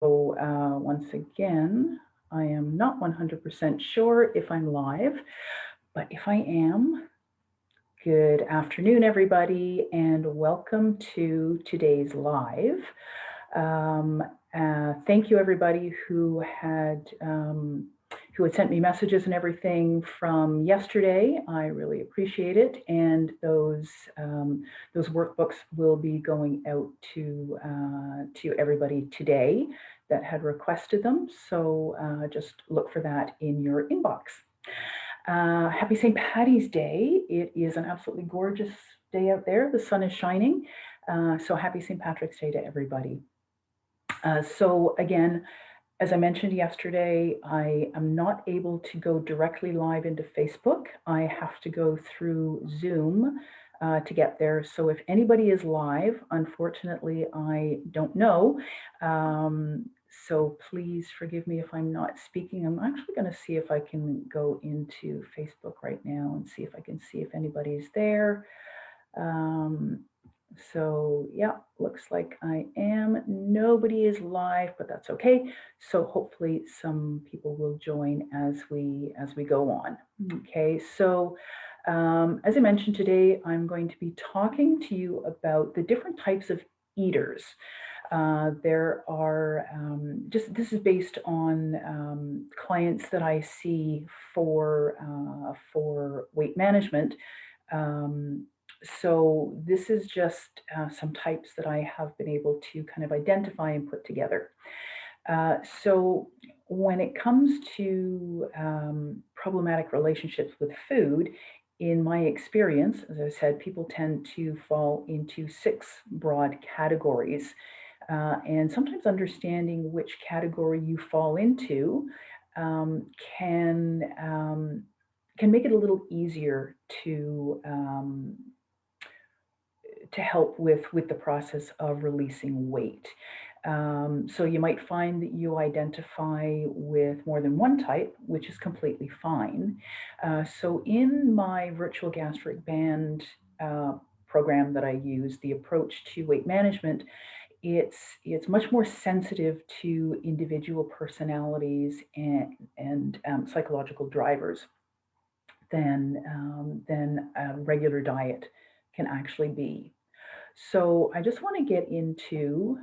So once again, I am not 100% sure if I'm live, but if I am, good afternoon, everybody, and welcome to today's live. Um, Thank you, everybody who had sent me messages and everything from yesterday. I really appreciate it, and those workbooks will be going out to everybody today that had requested them. So just look for that in your inbox. Happy St. Patty's Day. It is an absolutely gorgeous day out there. The sun is shining. So happy St. Patrick's Day to everybody. So again, as I mentioned yesterday, I am not able to go directly live into Facebook. I have to go through Zoom to get there. So if anybody is live, unfortunately, I don't know. So please forgive me if I'm not speaking. I'm actually going to see if I can go into Facebook right now and see if I can see if anybody's there. So yeah, looks like I am. Nobody is live, but that's okay. So hopefully some people will join as we go on. Okay, so as I mentioned today, I'm going to be talking to you about the different types of eaters. There are this is based on clients that I see for weight management. So this is just some types that I have been able to kind of identify and put together. So when it comes to problematic relationships with food, in my experience, as I said, people tend to fall into 6 broad categories. And sometimes understanding which category you fall into um, can um, can make it a little easier to help with the process of releasing weight. So you might find that you identify with more than one type, which is completely fine. So in my virtual gastric band program that I use, the approach to weight management, it's much more sensitive to individual personalities and psychological drivers than a regular diet can actually be. So I just want to get into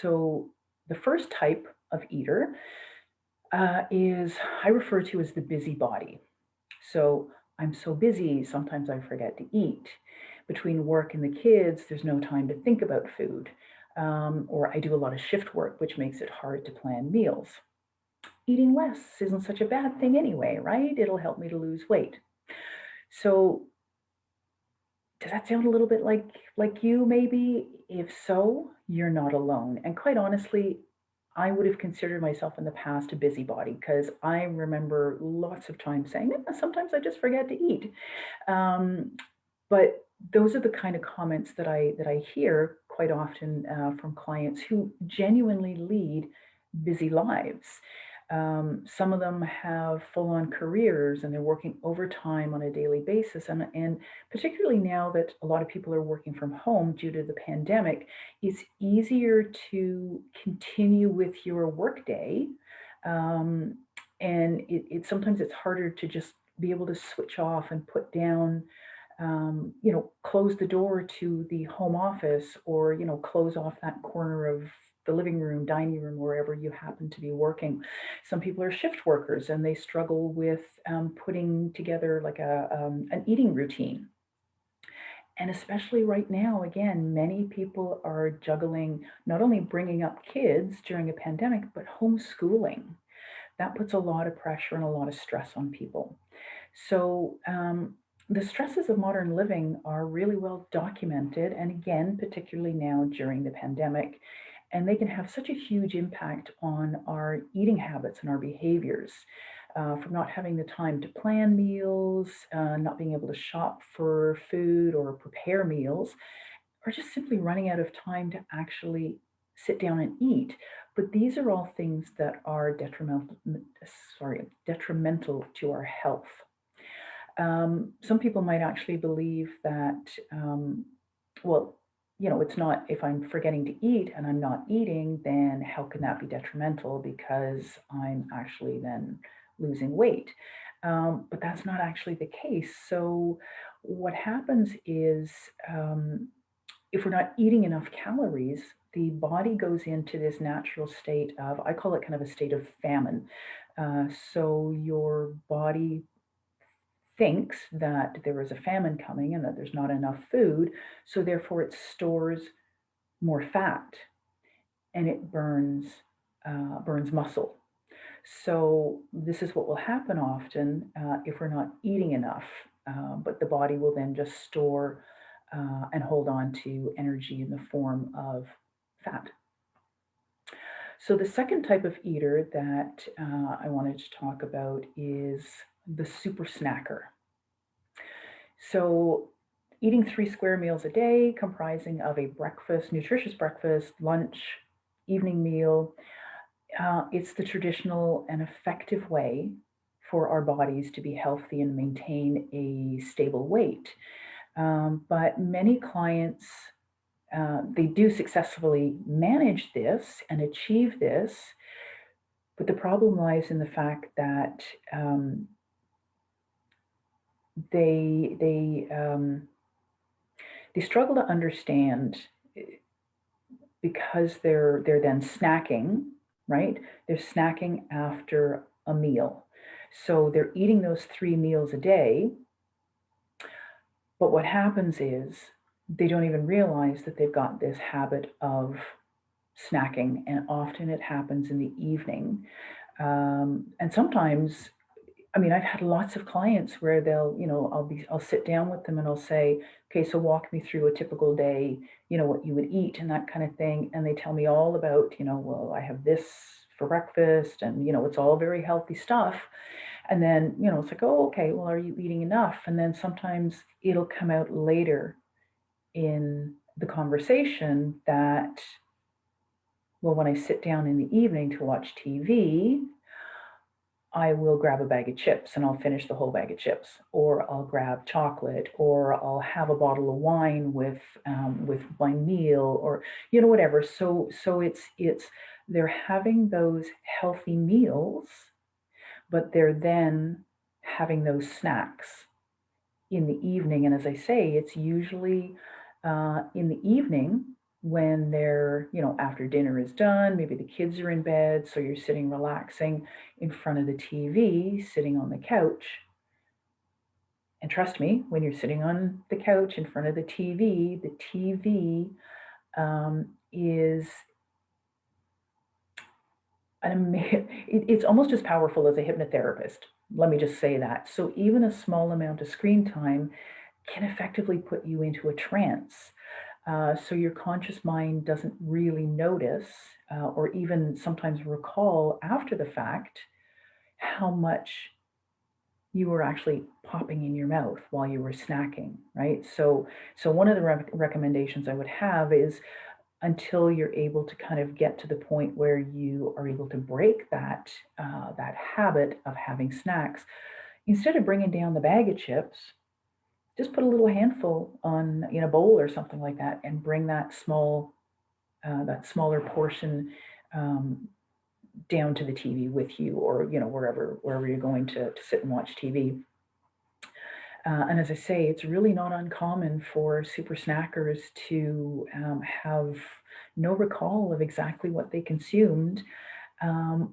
so the first type of eater is I refer to as the busybody. So I'm so busy, sometimes I forget to eat. Between work and the kids, there's no time to think about food. Or I do a lot of shift work, which makes it hard to plan meals. Eating less isn't such a bad thing anyway, right? It'll help me to lose weight. So does that sound a little bit like you maybe? If so, you're not alone. And quite honestly, I would have considered myself in the past a busybody because I remember lots of times saying, "Yeah, sometimes I just forget to eat." Um, but those are the kind of comments that I hear quite often from clients who genuinely lead busy lives. Some of them have full-on careers and they're working overtime on a daily basis. And particularly now that a lot of people are working from home due to the pandemic, it's easier to continue with your workday. Um, and sometimes it's harder to just be able to switch off and put down close the door to the home office or, close off that corner of the living room, dining room, wherever you happen to be working. Some people are shift workers and they struggle with putting together like an eating routine. And especially right now, again, many people are juggling not only bringing up kids during a pandemic, but homeschooling. That puts a lot of pressure and a lot of stress on people. So, the stresses of modern living are really well documented, and again, particularly now during the pandemic, and they can have such a huge impact on our eating habits and our behaviors. From not having the time to plan meals, not being able to shop for food or prepare meals, or just simply running out of time to actually sit down and eat. But these are all things that are detrimental to our health. Some people might actually believe that, well, it's not, if I'm forgetting to eat and I'm not eating, then how can that be detrimental because I'm actually then losing weight? But that's not actually the case. So what happens is, if we're not eating enough calories, the body goes into this natural state of, I call it kind of a state of famine. So your body thinks that there is a famine coming and that there's not enough food. So therefore, it stores more fat and it burns muscle. So this is what will happen often if we're not eating enough. But the body will then just store and hold on to energy in the form of fat. So the second type of eater that I wanted to talk about is the super snacker. So eating 3 square meals a day, comprising of a breakfast, nutritious breakfast, lunch, evening meal. It's the traditional and effective way for our bodies to be healthy and maintain a stable weight. But many clients, they do successfully manage this and achieve this, but the problem lies in the fact that they they um, they struggle to understand, because they're then snacking, right? They're snacking after a meal. So they're eating those 3 meals a day, but what happens is they don't even realize that they've got this habit of snacking, and often it happens in the evening. And sometimes, I mean, I've had lots of clients where they'll, I'll sit down with them and I'll say, okay, so walk me through a typical day, what you would eat and that kind of thing. And they tell me all about, well, I have this for breakfast and, it's all very healthy stuff. And then, it's like, oh, okay, well, are you eating enough? And then sometimes it'll come out later in the conversation that, well, when I sit down in the evening to watch TV, I will grab a bag of chips and I'll finish the whole bag of chips, or I'll grab chocolate, or I'll have a bottle of wine with my meal, or whatever. So it's they're having those healthy meals, but they're then having those snacks in the evening. And as I say, it's usually in the evening when they're, after dinner is done, maybe the kids are in bed, so you're sitting relaxing in front of the TV, sitting on the couch. And trust me, when you're sitting on the couch in front of the TV is it's almost as powerful as a hypnotherapist. Let me just say that. So even a small amount of screen time can effectively put you into a trance. So your conscious mind doesn't really notice or even sometimes recall after the fact how much you were actually popping in your mouth while you were snacking, right? So one of the recommendations I would have is, until you're able to kind of get to the point where you are able to break that habit of having snacks, instead of bringing down the bag of chips, just put a little handful on in a bowl or something like that, and bring that smaller portion um, down to the TV with you, or wherever you're going to sit and watch TV. And as I say, it's really not uncommon for super snackers to have no recall of exactly what they consumed,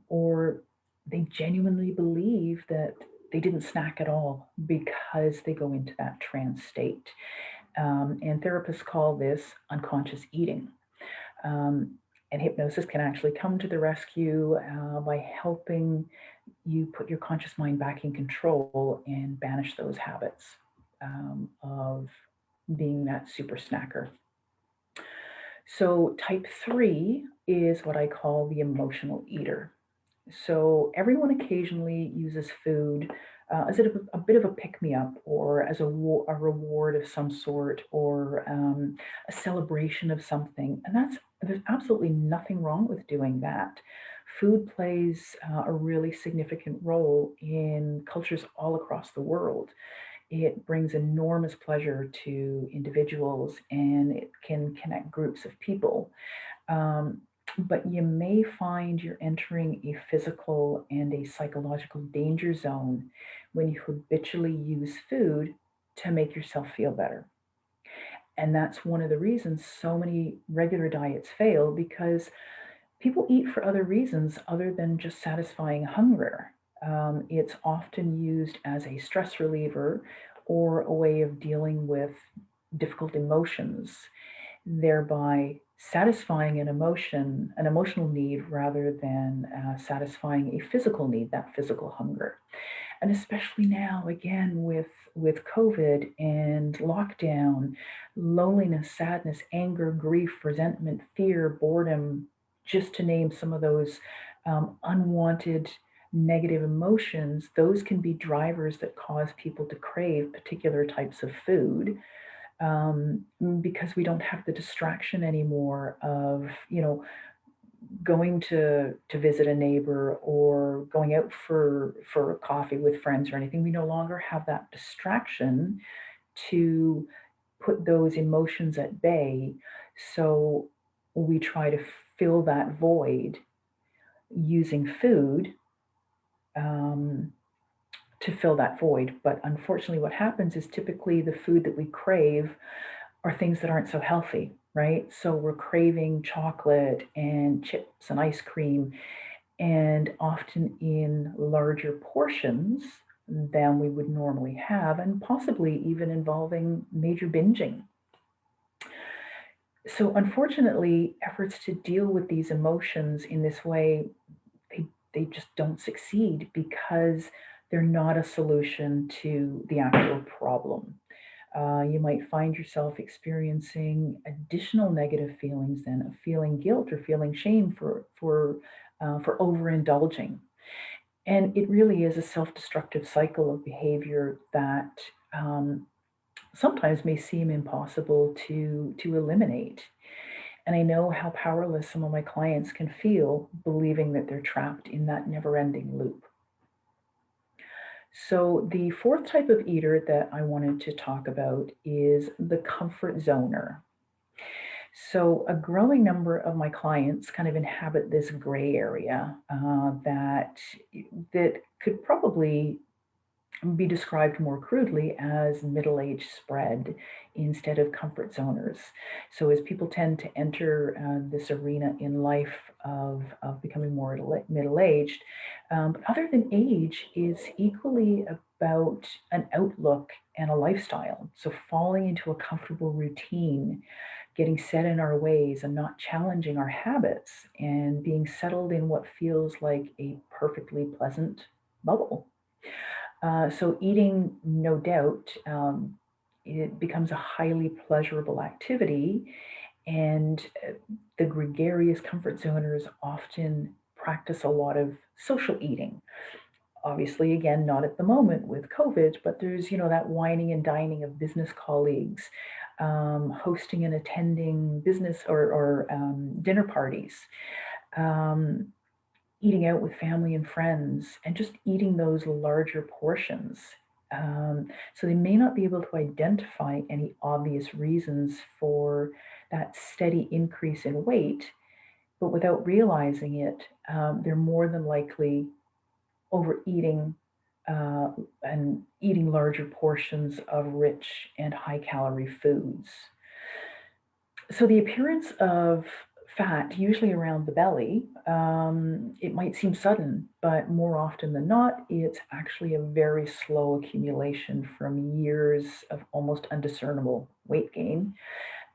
or they genuinely believe that they didn't snack at all because they go into that trance state. And therapists call this unconscious eating. Um, and hypnosis can actually come to the rescue by helping you put your conscious mind back in control and banish those habits of being that super snacker. So, type 3 is what I call the emotional eater. So everyone occasionally uses food as a bit of a pick me up, or as a reward of some sort, or a celebration of something. And there's absolutely nothing wrong with doing that. Food plays a really significant role in cultures all across the world. It brings enormous pleasure to individuals and it can connect groups of people. Um, but you may find you're entering a physical and a psychological danger zone when you habitually use food to make yourself feel better. And that's one of the reasons so many regular diets fail because people eat for other reasons other than just satisfying hunger. It's often used as a stress reliever or a way of dealing with difficult emotions, thereby satisfying an emotional need rather than satisfying a physical need, that physical hunger. And especially now, again, with COVID and lockdown, loneliness, sadness, anger, grief, resentment, fear, boredom, just to name some of those unwanted negative emotions, those can be drivers that cause people to crave particular types of food um, because we don't have the distraction anymore of going to visit a neighbor or going out for a coffee with friends or anything. We no longer have that distraction to put those emotions at bay. So we try to fill that void using food um, to fill that void. But unfortunately, what happens is typically the food that we crave are things that aren't so healthy, right? So we're craving chocolate and chips and ice cream, and often in larger portions than we would normally have, and possibly even involving major binging. So, unfortunately, efforts to deal with these emotions in this way, they just don't succeed because they're not a solution to the actual problem. You might find yourself experiencing additional negative feelings then of feeling guilt or feeling shame for overindulging. And it really is a self-destructive cycle of behavior that um, sometimes may seem impossible to eliminate. And I know how powerless some of my clients can feel believing that they're trapped in that never-ending loop. So, the fourth type of eater that I wanted to talk about is the comfort zoner. So, a growing number of my clients kind of inhabit this gray area that could probably be described more crudely as middle age spread instead of comfort zoners. So, as people tend to enter this arena in life of becoming more middle aged, but other than age, is equally about an outlook and a lifestyle. So, falling into a comfortable routine, getting set in our ways and not challenging our habits, and being settled in what feels like a perfectly pleasant bubble. So eating, no doubt, it becomes a highly pleasurable activity, and the gregarious comfort zoners often practice a lot of social eating. Obviously, again, not at the moment with COVID, but there's that whining and dining of business colleagues, hosting and attending business or dinner parties. Um, Eating out with family and friends and just eating those larger portions. So they may not be able to identify any obvious reasons for that steady increase in weight, but without realizing it, they're more than likely overeating uh, and eating larger portions of rich and high calorie foods. So the appearance of fat, usually around the belly, it might seem sudden, but more often than not, it's actually a very slow accumulation from years of almost undiscernible weight gain.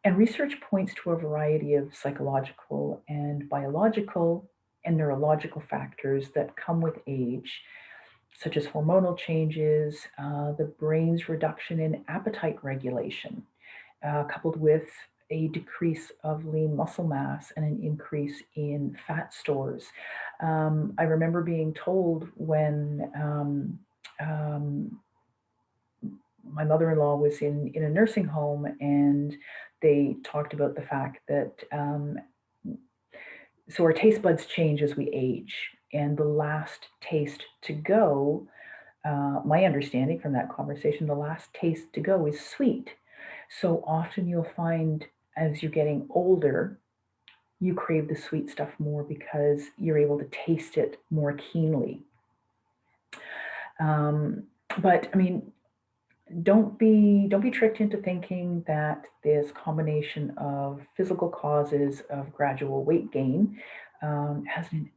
And research points to a variety of psychological and biological and neurological factors that come with age, such as hormonal changes, the brain's reduction in appetite regulation, coupled with a decrease of lean muscle mass and an increase in fat stores. I remember being told when my mother-in-law was in a nursing home, and they talked about the fact that our taste buds change as we age, and the last taste to go My understanding from that conversation, the last taste to go is sweet. So often you'll find as you're getting older, you crave the sweet stuff more because you're able to taste it more keenly. Um, but I mean, don't be tricked into thinking that this combination of physical causes of gradual weight gain has an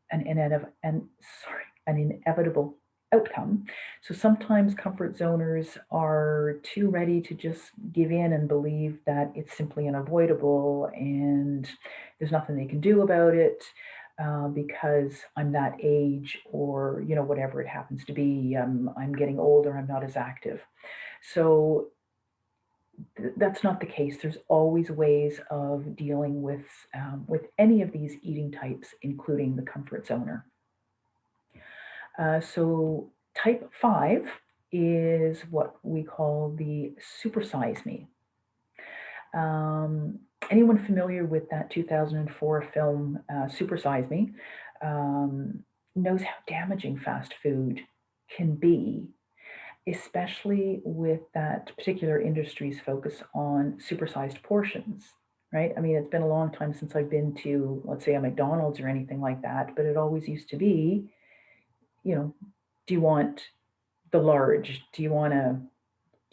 inevitable outcome. So sometimes comfort zoners are too ready to just give in and believe that it's simply unavoidable and there's nothing they can do about it. Because I'm that age, or whatever it happens to be, I'm getting older, I'm not as active. So that's not the case. There's always ways of dealing with any of these eating types, including the comfort zoner. So type 5 is what we call the supersize me. Anyone familiar with that 2004 film, Supersize Me, um, knows how damaging fast food can be, especially with that particular industry's focus on supersized portions, right? I mean, it's been a long time since I've been to, let's say, a McDonald's or anything like that, but it always used to be, you know, do you want the large? Do you want to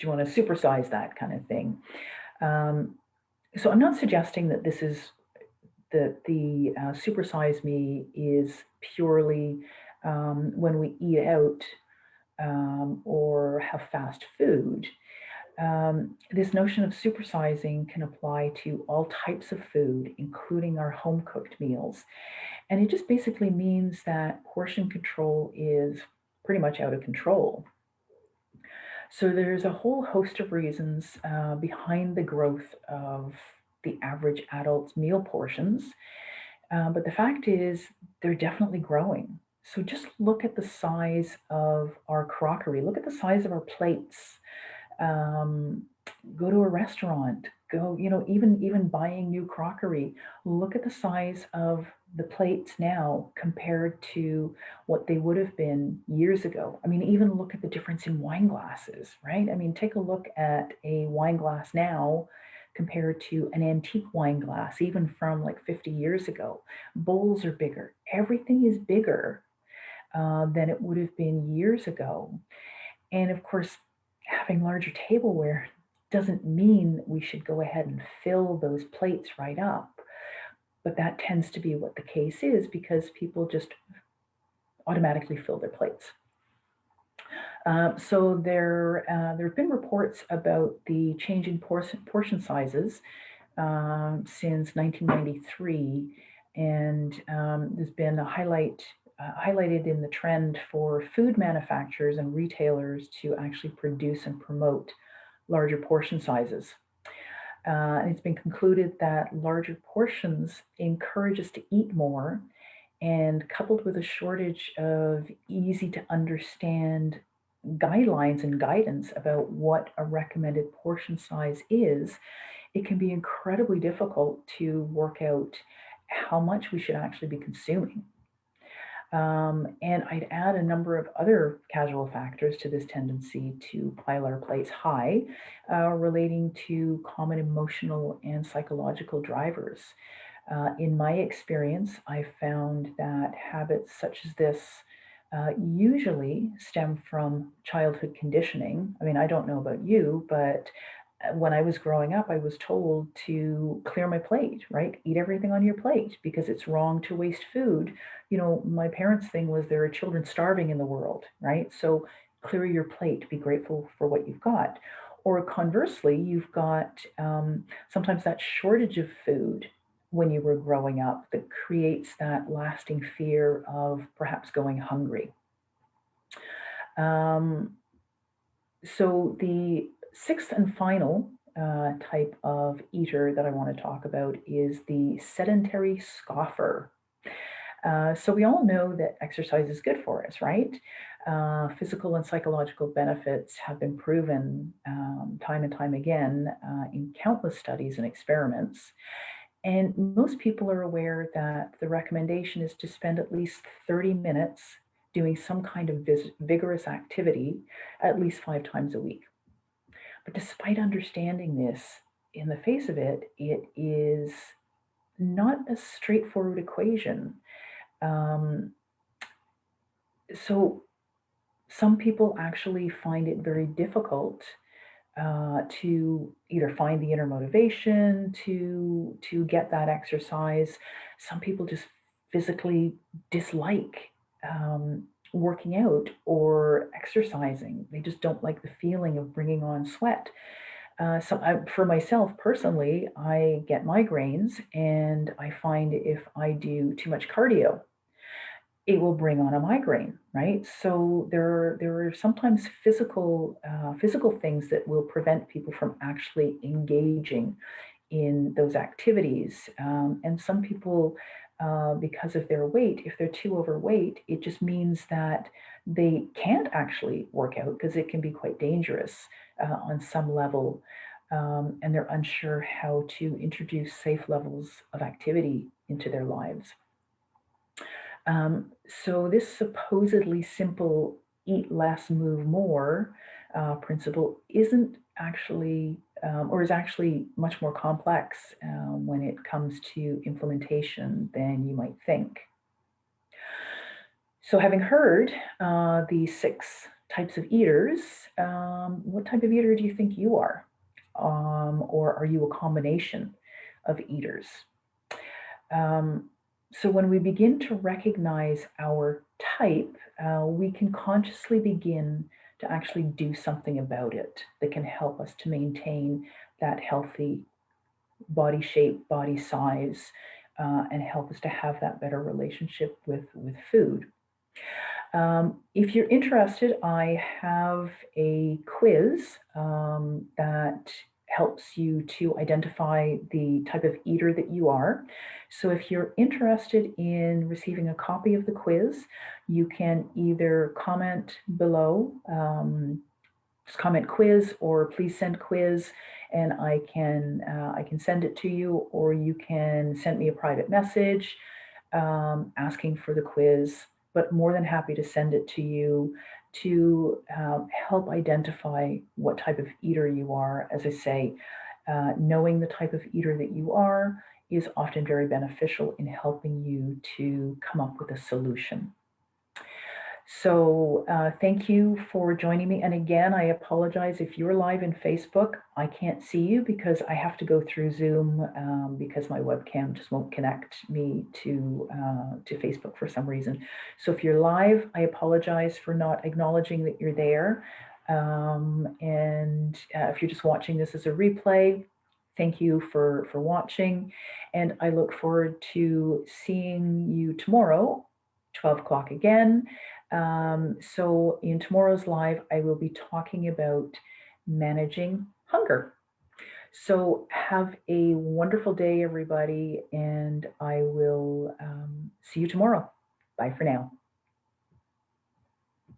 supersize that kind of thing? Um, so I'm not suggesting that this is that the supersize me is purely when we eat out or have fast food. This notion of supersizing can apply to all types of food, including our home cooked meals. And it just basically means that portion control is pretty much out of control. So there's a whole host of reasons behind the growth of the average adult's meal portions. But the fact is, they're definitely growing. So just look at the size of our crockery, look at the size of our plates. um, Go to a restaurant, go, even buying new crockery, look at the size of the plates now compared to what they would have been years ago. I mean, even look at the difference in wine glasses, right? I mean, take a look at a wine glass now compared to an antique wine glass, even from like 50 years ago. Bowls are bigger, everything is bigger than it would have been years ago. And of course, having larger tableware doesn't mean we should go ahead and fill those plates right up. But that tends to be what the case is because people just automatically fill their plates. So there have been reports about the changing portion sizes since 1993, and there's been a highlighted in the trend for food manufacturers and retailers to actually produce and promote larger portion sizes. And it's been concluded that larger portions encourage us to eat more, and coupled with a shortage of easy to understand guidelines and guidance about what a recommended portion size is, it can be incredibly difficult to work out how much we should actually be consuming. And I'd add a number of other casual factors to this tendency to pile our plates high, relating to common emotional and psychological drivers. In my experience, I found that habits such as this usually stem from childhood conditioning. I mean, I don't know about you, but when I was growing up, I was told to clear my plate, right? Eat everything on your plate because it's wrong to waste food. My parents' thing was there are children starving in the world, right? So clear your plate, be grateful for what you've got. Or conversely, you've got sometimes that shortage of food when you were growing up that creates that lasting fear of perhaps going hungry. Um, so the sixth and final type of eater that I want to talk about is the sedentary scoffer. So we all know that exercise is good for us, right? Physical and psychological benefits have been proven time and time again in countless studies and experiments. And most people are aware that the recommendation is to spend at least 30 minutes doing some kind of vigorous activity at least 5 times a week. But despite understanding this, in the face of it, it is not a straightforward equation. Um, so some people actually find it very difficult to either find the inner motivation to get that exercise. Some people just physically dislike working out or exercising. They just don't like the feeling of bringing on sweat. For myself personally, I get migraines, and I find if I do too much cardio, it will bring on a migraine, right? So there are sometimes physical things that will prevent people from actually engaging in those activities. And some people, because of their weight, if they're too overweight, it just means that they can't actually work out because it can be quite dangerous on some level. And they're unsure how to introduce safe levels of activity into their lives. So this supposedly simple eat less, move more principle isn't actually, or is actually much more complex when it comes to implementation than you might think. So having heard the 6 types of eaters, what type of eater do you think you are? Or are you a combination of eaters? Um, so when we begin to recognize our type, we can consciously begin to actually do something about it that can help us to maintain that healthy body shape, body size, and help us to have that better relationship with food. If you're interested, I have a quiz that helps you to identify the type of eater that you are. So if you're interested in receiving a copy of the quiz, you can either comment below, just comment quiz, or please send quiz, and I can send it to you, or you can send me a private message asking for the quiz, but more than happy to send it to you to help identify what type of eater you are. As I say, knowing the type of eater that you are is often very beneficial in helping you to come up with a solution. So thank you for joining me. And again, I apologize if you're live in Facebook. I can't see you because I have to go through Zoom because my webcam just won't connect me to Facebook for some reason. So if you're live, I apologize for not acknowledging that you're there. And if you're just watching this as a replay, thank you for watching. And I look forward to seeing you tomorrow, 12 o'clock again. So in tomorrow's live, I will be talking about managing hunger. So have a wonderful day, everybody, and I will see you tomorrow. Bye for now.